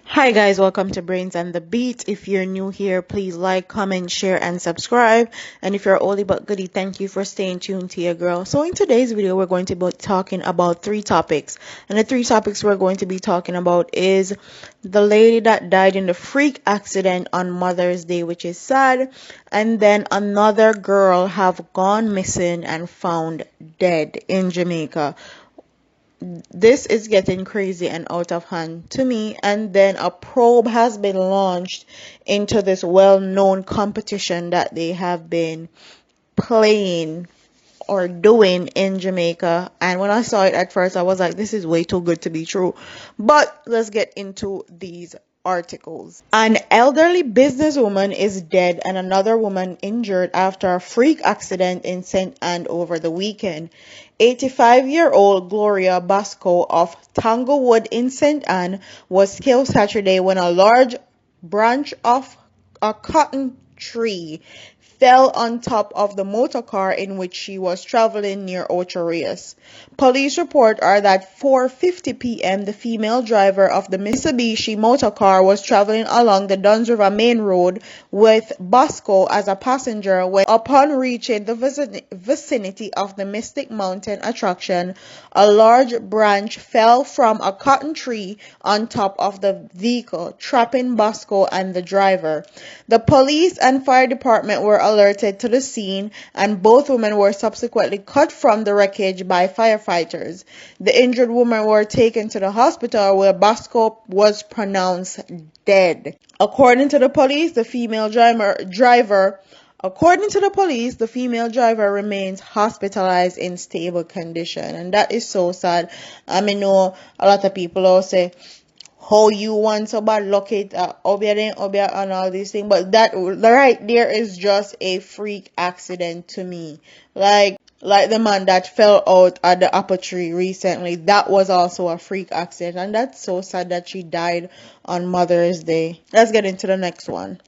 Hi guys, welcome to Brains and the Beat. If you're new here, please like, comment, share, and subscribe. And if you're oldie but goodie, thank you for staying tuned to your girl. So in today's video, we're going to be talking about three topics. And the three topics we're going to be talking about is the lady that died in the freak accident on Mother's Day, which is sad. And then another girl have gone missing and found dead in Jamaica. This is getting crazy and out of hand to me. And then a probe has been launched into this well-known competition that they have been playing or doing in Jamaica. And when I saw it at first, I was like, this is way too good to be true. But let's get into these articles. An elderly businesswoman is dead and another woman injured after a freak accident in St. Anne over the weekend. 85-year-old Gloria Basco of Tanglewood in St. Anne was killed Saturday when a large branch of a cotton tree fell on top of the motor car in which she was traveling near Ocho Rios. Police report are that 4:50 p.m. the female driver of the Mitsubishi motor car was traveling along the Duns River Main Road with Bosco as a passenger when, upon reaching the vicinity of the Mystic Mountain attraction, a large branch fell from a cotton tree on top of the vehicle, trapping Bosco and the driver. The police and fire department were alerted to the scene, and both women were subsequently cut from the wreckage by firefighters. The injured women were taken to the hospital where Bosco was pronounced dead. According to the police, the female driver remains hospitalized in stable condition, and that is so sad. I mean, know a lot of people all say how you want so bad locate obia and all these things, but that right there is just a freak accident to me. Like the man that fell out at the apple tree recently, that was also a freak accident, and that's so sad that she died on Mother's Day. Let's get into the next one.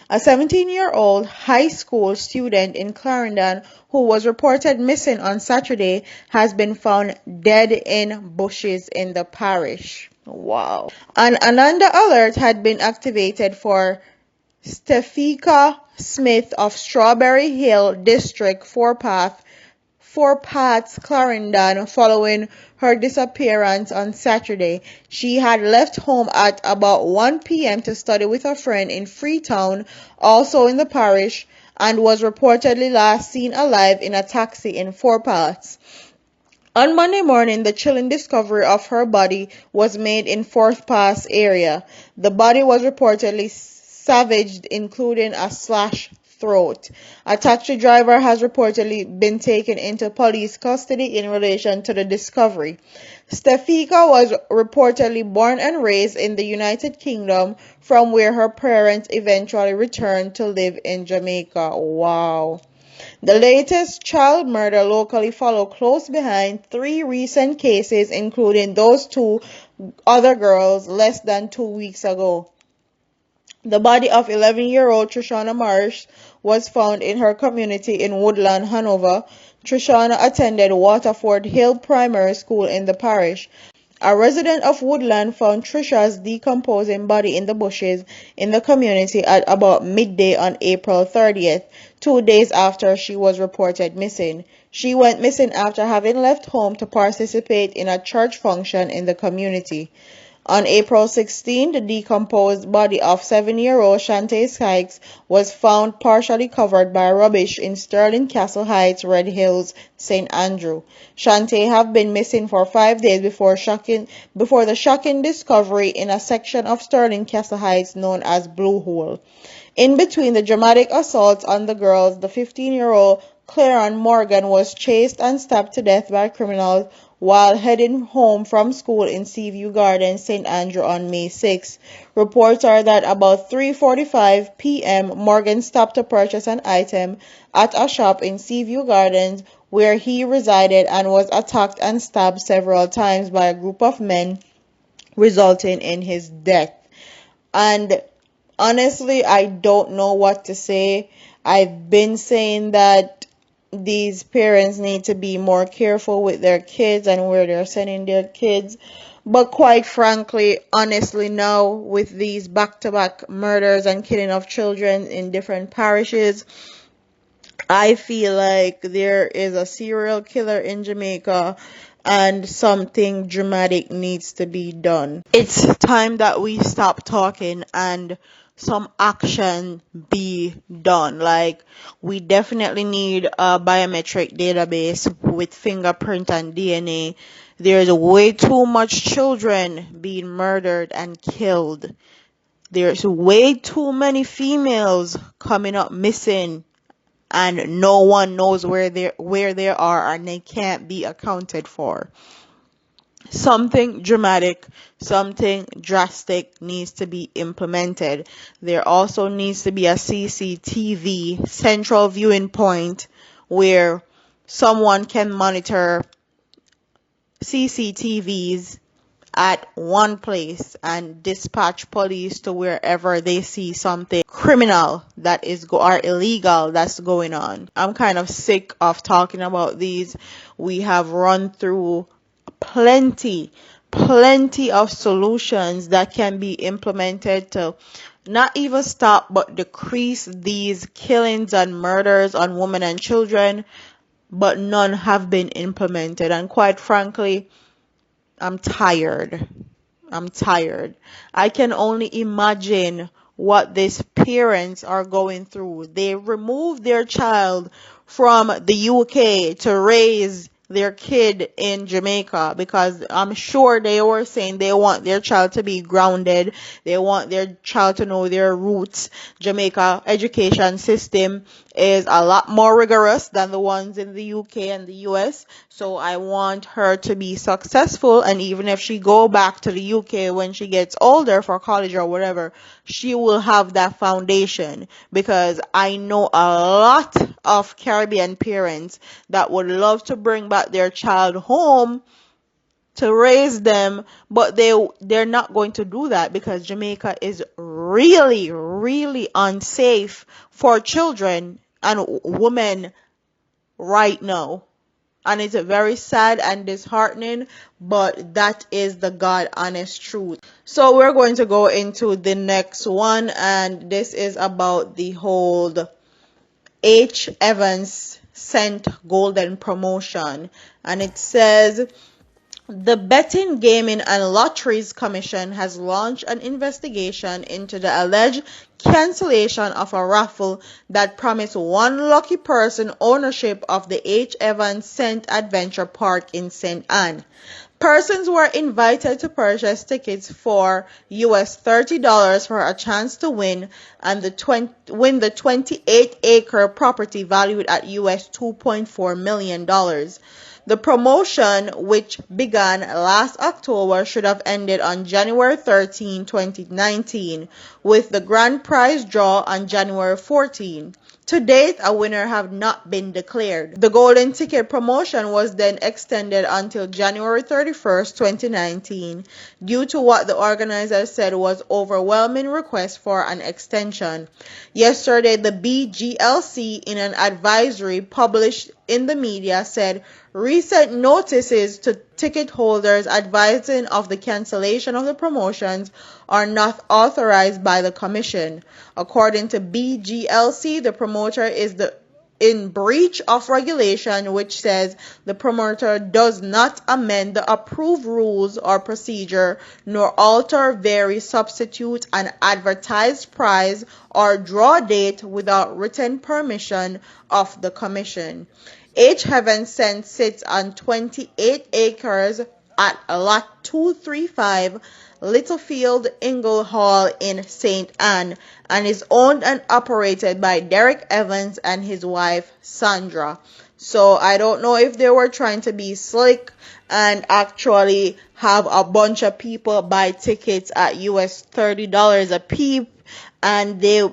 A 17-year-old high school student in Clarendon who was reported missing on Saturday has been found dead in bushes in the parish. Wow. An Ananda alert had been activated for Stefika Smith of Strawberry Hill District, Four Paths, Clarendon, following her disappearance on Saturday. She had left home at about 1 p.m. to study with a friend in Freetown, also in the parish, and was reportedly last seen alive in a taxi in Four Paths. On Monday morning, the chilling discovery of her body was made in Fourth Pass area. The body was reportedly savaged, including a slashed throat. A taxi driver has reportedly been taken into police custody in relation to the discovery. Stefika was reportedly born and raised in the United Kingdom, from where her parents eventually returned to live in Jamaica. Wow. The latest child murder locally followed close behind three recent cases, including those two other girls less than 2 weeks ago. The body of 11-year-old Trishana Marsh was found in her community in Woodland, Hanover. Trishana attended Waterford Hill Primary School in the parish. A resident of Woodland found Trisha's decomposing body in the bushes in the community at about midday on April 30th, 2 days after she was reported missing. She went missing after having left home to participate in a church function in the community. On April 16, the decomposed body of 7-year-old Shantae Sykes was found partially covered by rubbish in Sterling Castle Heights, Red Hills, St. Andrew. Shantae have been missing for 5 days before the shocking discovery in a section of Sterling Castle Heights known as Blue Hole. In between the dramatic assaults on the girls, the 15-year-old Claron Morgan was chased and stabbed to death by criminals while heading home from school in Seaview Gardens, St. Andrew on May 6. Reports are that about 3:45 p.m. Morgan stopped to purchase an item at a shop in Seaview Gardens where he resided and was attacked and stabbed several times by a group of men, resulting in his death. And honestly, I don't know what to say. I've been saying that these parents need to be more careful with their kids and where they're sending their kids. But quite frankly, honestly, now with these back-to-back murders and killing of children in different parishes, I feel like there is a serial killer in Jamaica and something dramatic needs to be done. It's time that we stop talking and some action be done. Like, we definitely need a biometric database with fingerprint and DNA. There's way too much children being murdered and killed. There's way too many females coming up missing and no one knows where they are and they can't be accounted for. Something dramatic, something drastic needs to be implemented. There also needs to be a CCTV, central viewing point, where someone can monitor CCTVs at one place and dispatch police to wherever they see something criminal that is or illegal that's going on. I'm kind of sick of talking about these. We have run through plenty of solutions that can be implemented to not even stop but decrease these killings and murders on women and children, but none have been implemented. And quite frankly, I'm tired. I can only imagine what these parents are going through. They removed their child from the UK to raise their kid in Jamaica because I'm sure they were saying they want their child to be grounded. They want their child to know their roots. Jamaica education system is a lot more rigorous than the ones in the UK and the US. So I want her to be successful, and even if she go back to the UK when she gets older for college or whatever, she will have that foundation, because I know a lot of Caribbean parents that would love to bring back their child home to raise them, but they're not going to do that because Jamaica is really unsafe for children and women right now. And it's very sad and disheartening, but that is the God honest truth. So we're going to go into the next one, and this is about the whole H. Evans sent golden promotion. And it says, the Betting, Gaming and Lotteries Commission has launched an investigation into the alleged cancellation of a raffle that promised one lucky person ownership of the H. Evans St. Adventure Park in St. Anne. Persons were invited to purchase tickets for US $30 for a chance to win and win the 28-acre property valued at US $2.4 million. The promotion, which began last October, should have ended on January 13, 2019, with the grand prize draw on January 14. To date, a winner have not been declared. The golden ticket promotion was then extended until January 31st, 2019, due to what the organizers said was overwhelming requests for an extension. Yesterday, the BGLC, in an advisory published in the media, said recent notices to ticket holders advising of the cancellation of the promotions are not authorized by the Commission. According to BGLC, the promoter is in breach of regulation, which says the promoter does not amend the approved rules or procedure, nor alter, vary, substitute an advertised prize or draw date without written permission of the Commission. H. Heaven Sent sits on 28 acres at Lot 235, Littlefield Ingle Hall in St. Anne, and is owned and operated by Derek Evans and his wife Sandra. So I don't know if they were trying to be slick and actually have a bunch of people buy tickets at US $30 a peep, and they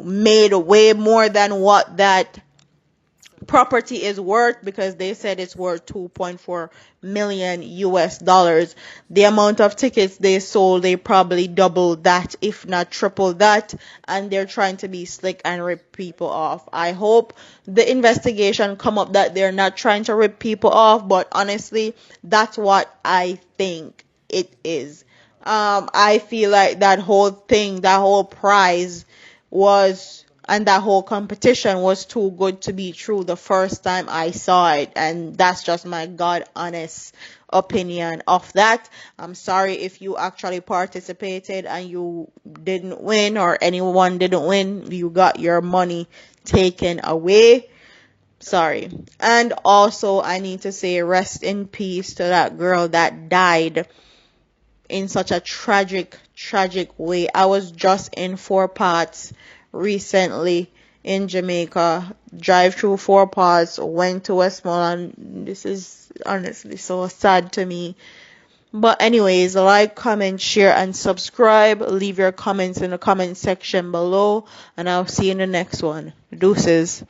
made way more than what that property is worth, because they said it's worth 2.4 million US dollars. The amount of tickets they sold, they probably doubled that, if not triple that, and they're trying to be slick and rip people off. I hope the investigation come up that they're not trying to rip people off, but honestly, that's what I think. it is. I feel like that whole thing, that whole prize was, and that whole competition was too good to be true the first time I saw it. And that's just my God honest opinion of that. I'm sorry if you actually participated and you didn't win, or anyone didn't win. You got your money taken away. Sorry. And also, I need to say rest in peace to that girl that died in such a tragic way. I was just in Four Parts recently in Jamaica. Drive through Four Parts, went to Westmoreland. This is honestly so sad to me. But anyways, like, comment, share, and subscribe. Leave your comments in the comment section below, and I'll see you in the next one. Deuces.